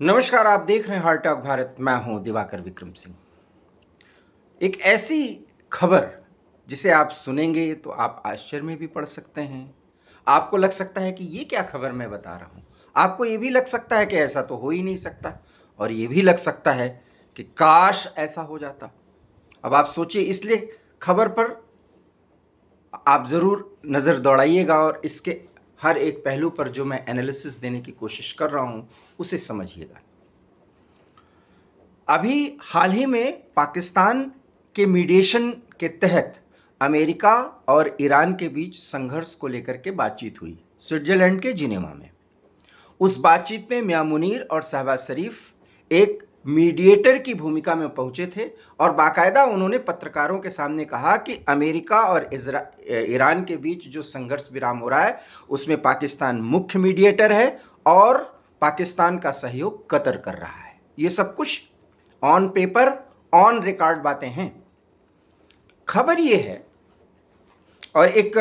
नमस्कार, आप देख रहे हैं हार्ट टॉक भारत। मैं हूं दिवाकर विक्रम सिंह। एक ऐसी खबर जिसे आप सुनेंगे तो आप आश्चर्य में भी पड़ सकते हैं। आपको लग सकता है कि ये क्या खबर मैं बता रहा हूं। आपको ये भी लग सकता है कि ऐसा तो हो ही नहीं सकता, और ये भी लग सकता है कि काश ऐसा हो जाता। अब आप सोचिए, इसलिए खबर पर आप ज़रूर नज़र दौड़ाइएगा और इसके हर एक पहलू पर जो मैं एनालिसिस देने की कोशिश कर रहा हूं उसे समझिएगा। अभी हाल ही में पाकिस्तान के मीडिएशन के तहत अमेरिका और ईरान के बीच संघर्ष को लेकर के बातचीत हुई स्विट्जरलैंड के जिनेवा में। उस बातचीत में मियां मुनीर और शहबाज शरीफ एक मीडिएटर की भूमिका में पहुंचे थे और बाकायदा उन्होंने पत्रकारों के सामने कहा कि अमेरिका और ईरान के बीच जो संघर्ष विराम हो रहा है उसमें पाकिस्तान मुख्य मीडिएटर है और पाकिस्तान का सहयोग कतर कर रहा है। ये सब कुछ ऑन पेपर ऑन रिकॉर्ड बातें हैं। खबर ये है, और एक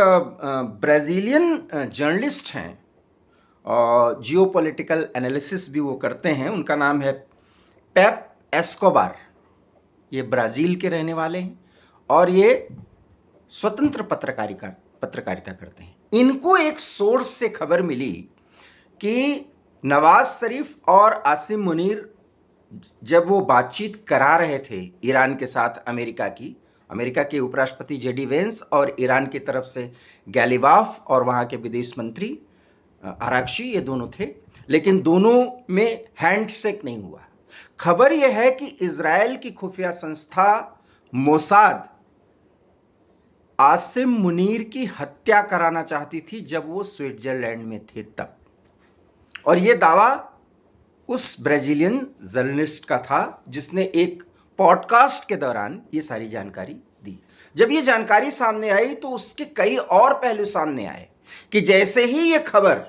ब्राज़ीलियन जर्नलिस्ट हैं और जियोपॉलिटिकल एनालिसिस भी वो करते हैं, उनका नाम है पेप एस्कोबार। ये ब्राज़ील के रहने वाले हैं और ये स्वतंत्र पत्रकारिता करते हैं। इनको एक सोर्स से खबर मिली कि नवाज शरीफ और आसिम मुनीर जब वो बातचीत करा रहे थे ईरान के साथ अमेरिका के उपराष्ट्रपति जेडी वेंस और ईरान की तरफ से गैलिवाफ और वहाँ के विदेश मंत्री आरागची, ये दोनों थे, लेकिन दोनों में हैंडशेक नहीं हुआ। खबर यह है कि इजराइल की खुफिया संस्था मोसाद आसिम मुनीर की हत्या कराना चाहती थी जब वो स्विट्जरलैंड में थे तब, और ये दावा उस ब्राजीलियन जर्नलिस्ट का था जिसने एक पॉडकास्ट के दौरान ये सारी जानकारी दी। जब ये जानकारी सामने आई तो उसके कई और पहलू सामने आए कि जैसे ही ये खबर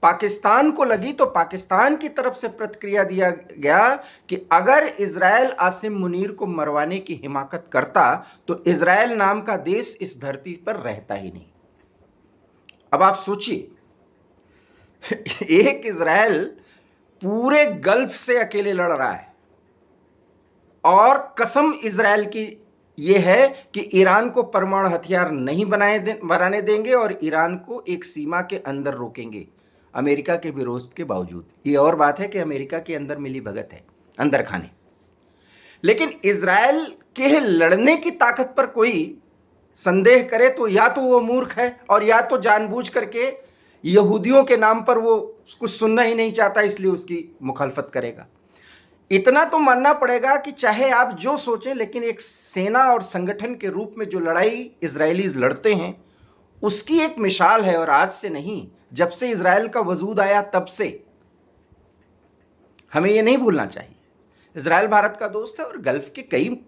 पाकिस्तान को लगी तो पाकिस्तान की तरफ से प्रतिक्रिया दिया गया कि अगर इजराइल आसिम मुनीर को मरवाने की हिमाकत करता तो इजराइल नाम का देश इस धरती पर रहता ही नहीं। अब आप सोचिए, एक इजराइल पूरे गल्फ से अकेले लड़ रहा है और कसम इजराइल की यह है कि ईरान को परमाणु हथियार नहीं बनाने देंगे और ईरान को एक सीमा के अंदर रोकेंगे अमेरिका के विरोध के बावजूद। ये और बात है कि अमेरिका के अंदर मिली भगत है अंदर खाने, लेकिन इजराइल के लड़ने की ताकत पर कोई संदेह करे तो या तो वो मूर्ख है और या तो जानबूझ करके यहूदियों के नाम पर वो कुछ सुनना ही नहीं चाहता, इसलिए उसकी मुखालफत करेगा। इतना तो मानना पड़ेगा कि चाहे आप जो सोचें, लेकिन एक सेना और संगठन के रूप में जो लड़ाई इजरायलीज लड़ते हैं उसकी एक मिसाल है, और आज से नहीं, जब से इजराइल का वजूद आया तब से। हमें ये नहीं भूलना चाहिए, इजराइल भारत का दोस्त है और गल्फ के कई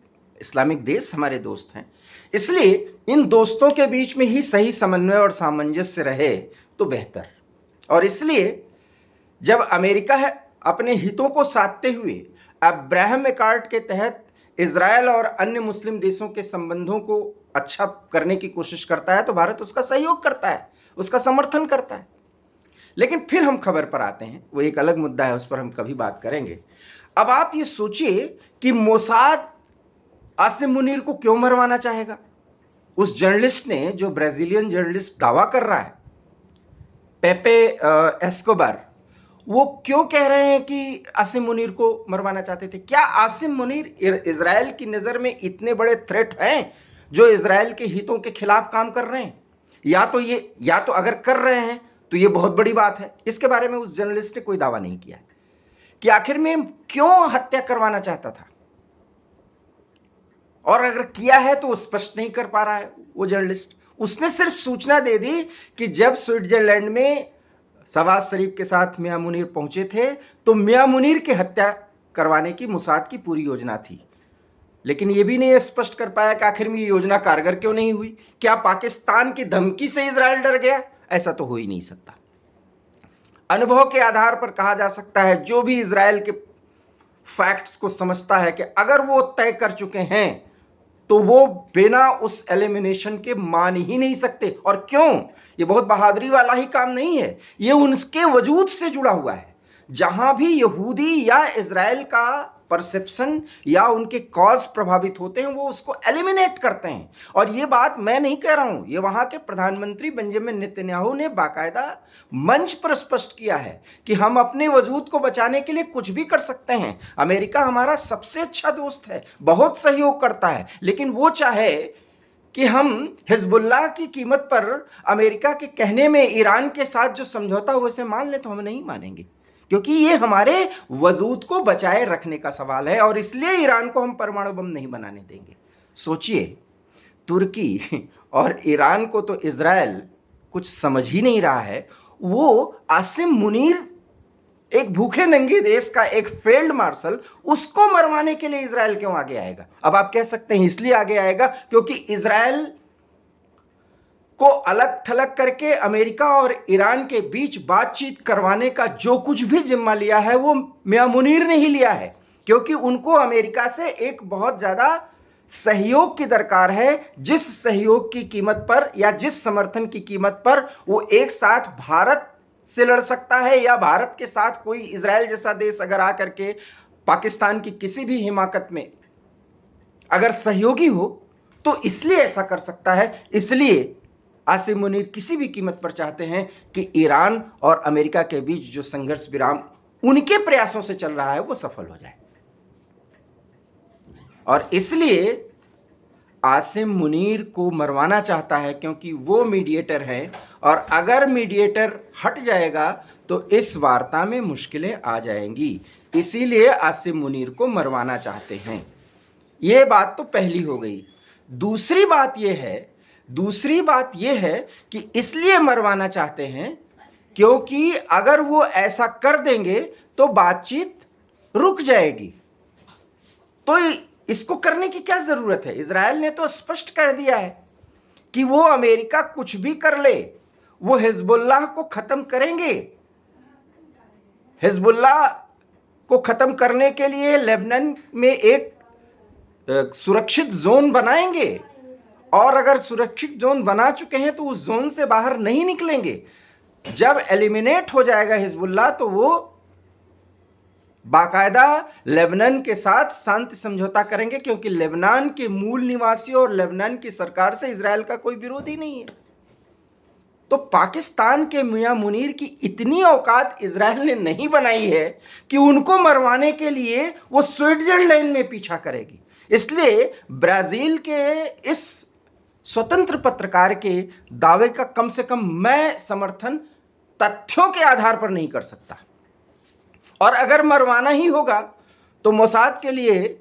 इस्लामिक देश हमारे दोस्त हैं। इसलिए इन दोस्तों के बीच में ही सही समन्वय और सामंजस्य रहे तो बेहतर। और इसलिए जब अमेरिका है अपने हितों को साधते हुए अब्राहम एक्कॉर्ड के तहत इजराइल और अन्य मुस्लिम देशों के संबंधों को अच्छा करने की कोशिश करता है तो भारत उसका सहयोग करता है, उसका समर्थन करता है। लेकिन फिर हम खबर पर आते हैं, वो एक अलग मुद्दा है, उस पर हम कभी बात करेंगे। अब आप ये सोचिए कि मोसाद आसिम मुनीर को क्यों मरवाना चाहेगा। उस जर्नलिस्ट ने, जो ब्राजीलियन जर्नलिस्ट दावा कर रहा है, पेपे एस्कोबार, वो क्यों कह रहे हैं कि आसिम मुनीर को मरवाना चाहते थे। क्या आसिम मुनीर इजराइल की नज़र में इतने बड़े थ्रेट हैं जो इजराइल के हितों के खिलाफ काम कर रहे हैं? या तो अगर कर रहे हैं तो ये बहुत बड़ी बात है। इसके बारे में उस जर्नलिस्ट ने कोई दावा नहीं किया कि आखिर में क्यों हत्या करवाना चाहता था, और अगर किया है तो स्पष्ट नहीं कर पा रहा है वो जर्नलिस्ट। उसने सिर्फ सूचना दे दी कि जब स्विट्जरलैंड में शहबाज शरीफ के साथ मियां मुनीर पहुंचे थे तो मियां मुनीर की हत्या करवाने की मोसाद की पूरी योजना थी, लेकिन यह भी नहीं स्पष्ट कर पाया कि आखिर में ये योजना कारगर क्यों नहीं हुई। क्या पाकिस्तान की धमकी से इजराइल डर गया? ऐसा तो हो ही नहीं सकता। अनुभव के आधार पर कहा जा सकता है, जो भी इजराइल के फैक्ट्स को समझता है, कि अगर वो तय कर चुके हैं तो वो बिना उस एलिमिनेशन के मान ही नहीं सकते। और क्यों? ये बहुत बहादुरी वाला ही काम नहीं है, ये उनके वजूद से जुड़ा हुआ है। जहां भी यहूदी या इजराइल का परसेप्शन या उनके कॉज प्रभावित होते हैं वो उसको एलिमिनेट करते हैं। और ये बात मैं नहीं कह रहा हूं, ये वहां के प्रधानमंत्री बेंजामिन नेतन्याहू ने बाकायदा मंच पर स्पष्ट किया है कि हम अपने वजूद को बचाने के लिए कुछ भी कर सकते हैं। अमेरिका हमारा सबसे अच्छा दोस्त है, बहुत सहयोग करता है, लेकिन वो चाहे कि हम हिजबुल्लाह की कीमत पर अमेरिका के कहने में ईरान के साथ जो समझौता हुआ उसे मान ले, तो हम नहीं मानेंगे, क्योंकि ये हमारे वजूद को बचाए रखने का सवाल है और इसलिए ईरान को हम परमाणु बम नहीं बनाने देंगे। सोचिए, तुर्की और ईरान को तो इजराइल कुछ समझ ही नहीं रहा है। वो आसिम मुनीर, एक भूखे नंगे देश का एक फील्ड मार्शल, उसको मरवाने के लिए इजराइल क्यों आगे आएगा? अब आप कह सकते हैं इसलिए आगे आएगा क्योंकि इजराइल को अलग थलग करके अमेरिका और ईरान के बीच बातचीत करवाने का जो कुछ भी जिम्मा लिया है वो मियां मुनीर ने ही लिया है, क्योंकि उनको अमेरिका से एक बहुत ज्यादा सहयोग की दरकार है, जिस सहयोग की कीमत पर या जिस समर्थन की कीमत पर वो एक साथ भारत से लड़ सकता है या भारत के साथ कोई इजराइल जैसा देश अगर आकर के पाकिस्तान की किसी भी हिमाकत में अगर सहयोगी हो तो इसलिए ऐसा कर सकता है। इसलिए आसिम मुनीर किसी भी कीमत पर चाहते हैं कि ईरान और अमेरिका के बीच जो संघर्ष विराम उनके प्रयासों से चल रहा है वो सफल हो जाए। और इसलिए आसिम मुनीर को मरवाना चाहता है क्योंकि वो मीडिएटर है, और अगर मीडिएटर हट जाएगा तो इस वार्ता में मुश्किलें आ जाएंगी। इसीलिए आसिम मुनीर को मरवाना चाहते हैं। ये बात तो पहली हो गई। दूसरी बात यह है कि इसलिए मरवाना चाहते हैं क्योंकि अगर वो ऐसा कर देंगे तो बातचीत रुक जाएगी। तो इसको करने की क्या जरूरत है? इजराइल ने तो स्पष्ट कर दिया है कि वो अमेरिका कुछ भी कर ले, वो हिजबुल्लाह को खत्म करेंगे। हिजबुल्लाह को खत्म करने के लिए लेबनान में एक सुरक्षित जोन बनाएंगे, और अगर सुरक्षित जोन बना चुके हैं तो उस जोन से बाहर नहीं निकलेंगे। जब एलिमिनेट हो जाएगा हिजबुल्लाह तो वो बाकायदा लेबनान के साथ शांति समझौता करेंगे, क्योंकि लेबनान के मूल निवासियों और लेबनान की सरकार से इजराइल का कोई विरोध ही नहीं है। तो पाकिस्तान के मियां मुनीर की इतनी औकात इजराइल ने नहीं बनाई है कि उनको मरवाने के लिए वो स्विट्जरलैंड में पीछा करेगी। इसलिए ब्राजील के इस स्वतंत्र पत्रकार के दावे का कम से कम मैं समर्थन तथ्यों के आधार पर नहीं कर सकता। और अगर मरवाना ही होगा तो मोसाद के लिए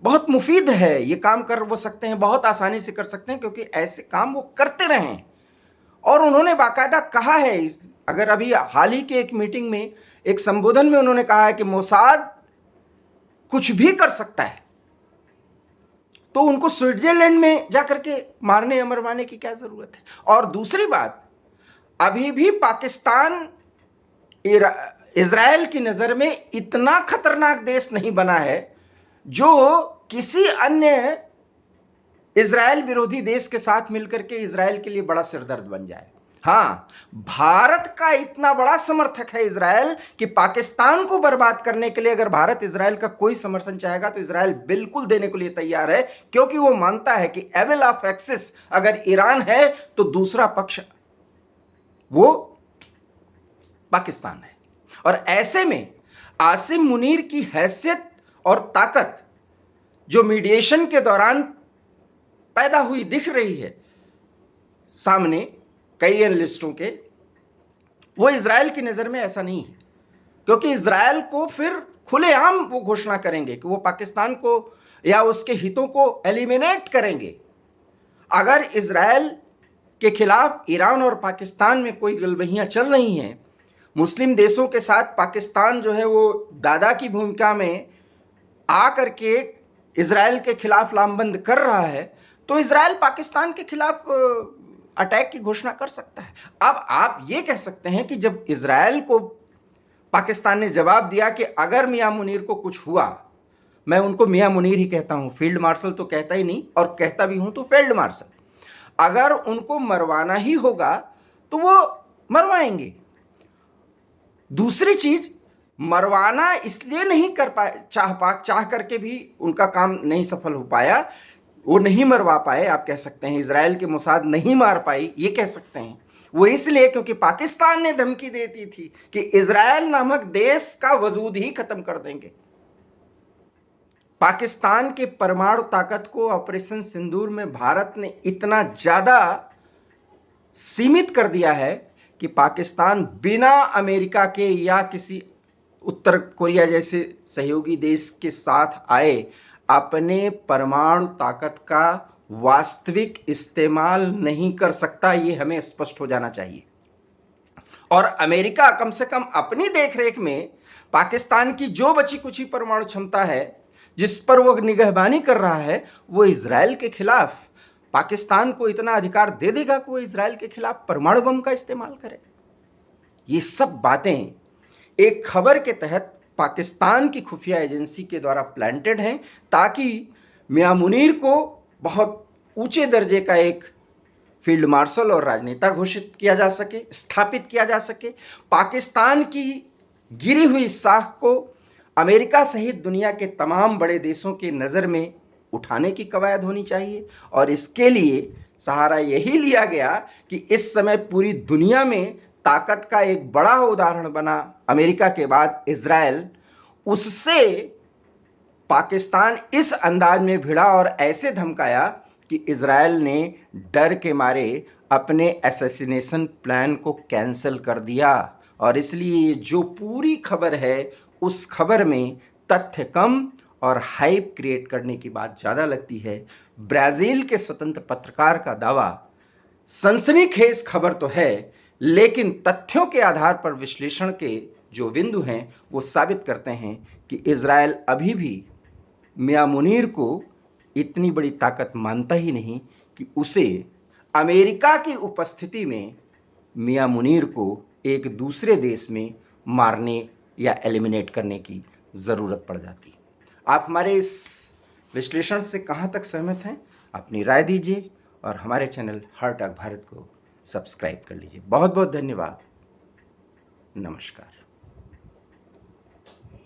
बहुत मुफीद है, ये काम कर वो सकते हैं, बहुत आसानी से कर सकते हैं, क्योंकि ऐसे काम वो करते रहे हैं। और उन्होंने बाकायदा कहा है, अगर अभी हाल ही के एक मीटिंग में एक संबोधन में उन्होंने कहा है कि मोसाद कुछ भी कर सकता है, तो उनको स्विट्जरलैंड में जाकर के मारने या मरवाने की क्या जरूरत है? और दूसरी बात, अभी भी पाकिस्तान इजराइल की नजर में इतना खतरनाक देश नहीं बना है जो किसी अन्य इजराइल विरोधी देश के साथ मिलकर के इजराइल के लिए बड़ा सिरदर्द बन जाए। हाँ, भारत का इतना बड़ा समर्थक है इजराइल कि पाकिस्तान को बर्बाद करने के लिए अगर भारत इजराइल का कोई समर्थन चाहेगा तो इजराइल बिल्कुल देने के लिए तैयार है, क्योंकि वो मानता है कि एविल ऑफ एक्सिस अगर ईरान है तो दूसरा पक्ष वो पाकिस्तान है। और ऐसे में आसिम मुनीर की हैसियत और ताकत जो मीडिएशन के दौरान पैदा हुई दिख रही है सामने कई एनालिस्टों के, वो इजराइल की नज़र में ऐसा नहीं है, क्योंकि इजराइल को फिर खुलेआम वो घोषणा करेंगे कि वो पाकिस्तान को या उसके हितों को एलिमिनेट करेंगे। अगर इजराइल के खिलाफ ईरान और पाकिस्तान में कोई गलबहियां चल रही हैं, मुस्लिम देशों के साथ पाकिस्तान जो है वो दादा की भूमिका में आ करके इजराइल के खिलाफ लामबंद कर रहा है, तो इजराइल पाकिस्तान के खिलाफ अटैक की घोषणा कर सकता है। अब आप ये कह सकते हैं कि जब इजराइल को पाकिस्तान ने जवाब दिया कि अगर मियां मुनीर को कुछ हुआ, मैं उनको मियां मुनीर ही कहता हूं, फील्ड मार्शल तो कहता ही नहीं, और कहता भी हूं तो फील्ड मार्शल, अगर उनको मरवाना ही होगा तो वो मरवाएंगे। दूसरी चीज, मरवाना इसलिए नहीं कर पाए, चाह करके भी उनका काम नहीं सफल हो पाया, वो नहीं मरवा पाए, आप कह सकते हैं इजराइल के मोसाद नहीं मार पाई, ये कह सकते हैं। वो इसलिए क्योंकि पाकिस्तान ने धमकी देती थी कि इजराइल नामक देश का वजूद ही खत्म कर देंगे। पाकिस्तान के परमाणु ताकत को ऑपरेशन सिंदूर में भारत ने इतना ज्यादा सीमित कर दिया है कि पाकिस्तान बिना अमेरिका के या किसी उत्तर कोरिया जैसे सहयोगी देश के साथ आए अपने परमाणु ताकत का वास्तविक इस्तेमाल नहीं कर सकता। ये हमें स्पष्ट हो जाना चाहिए। और अमेरिका कम से कम अपनी देखरेख में पाकिस्तान की जो बची कुची परमाणु क्षमता है जिस पर वो निगहबानी कर रहा है, वो इजराइल के खिलाफ पाकिस्तान को इतना अधिकार दे देगा कि वो इजराइल के खिलाफ परमाणु बम का इस्तेमाल करे। ये सब बातें एक खबर के तहत पाकिस्तान की खुफिया एजेंसी के द्वारा प्लांटेड हैं ताकि मियां मुनीर को बहुत ऊंचे दर्जे का एक फील्ड मार्शल और राजनेता घोषित किया जा सके, स्थापित किया जा सके। पाकिस्तान की गिरी हुई साख को अमेरिका सहित दुनिया के तमाम बड़े देशों के नज़र में उठाने की कवायद होनी चाहिए। और इसके लिए सहारा यही लिया गया कि इस समय पूरी दुनिया में ताकत का एक बड़ा उदाहरण बना अमेरिका के बाद इजराइल, उससे पाकिस्तान इस अंदाज में भिड़ा और ऐसे धमकाया कि इजराइल ने डर के मारे अपने असैसिनेशन प्लान को कैंसिल कर दिया। और इसलिए जो पूरी खबर है उस खबर में तथ्य कम और हाइप क्रिएट करने की बात ज़्यादा लगती है। ब्राज़ील के स्वतंत्र पत्रकार का दावा सनसनीखेज खबर तो है, लेकिन तथ्यों के आधार पर विश्लेषण के जो बिंदु हैं वो साबित करते हैं कि इजराइल अभी भी मियां मुनीर को इतनी बड़ी ताकत मानता ही नहीं कि उसे अमेरिका की उपस्थिति में मियां मुनीर को एक दूसरे देश में मारने या एलिमिनेट करने की ज़रूरत पड़ जाती। आप हमारे इस विश्लेषण से कहाँ तक सहमत हैं? अपनी राय दीजिए और हमारे चैनल हार्ट ऑफ भारत को सब्सक्राइब कर लीजिए। बहुत बहुत धन्यवाद। नमस्कार।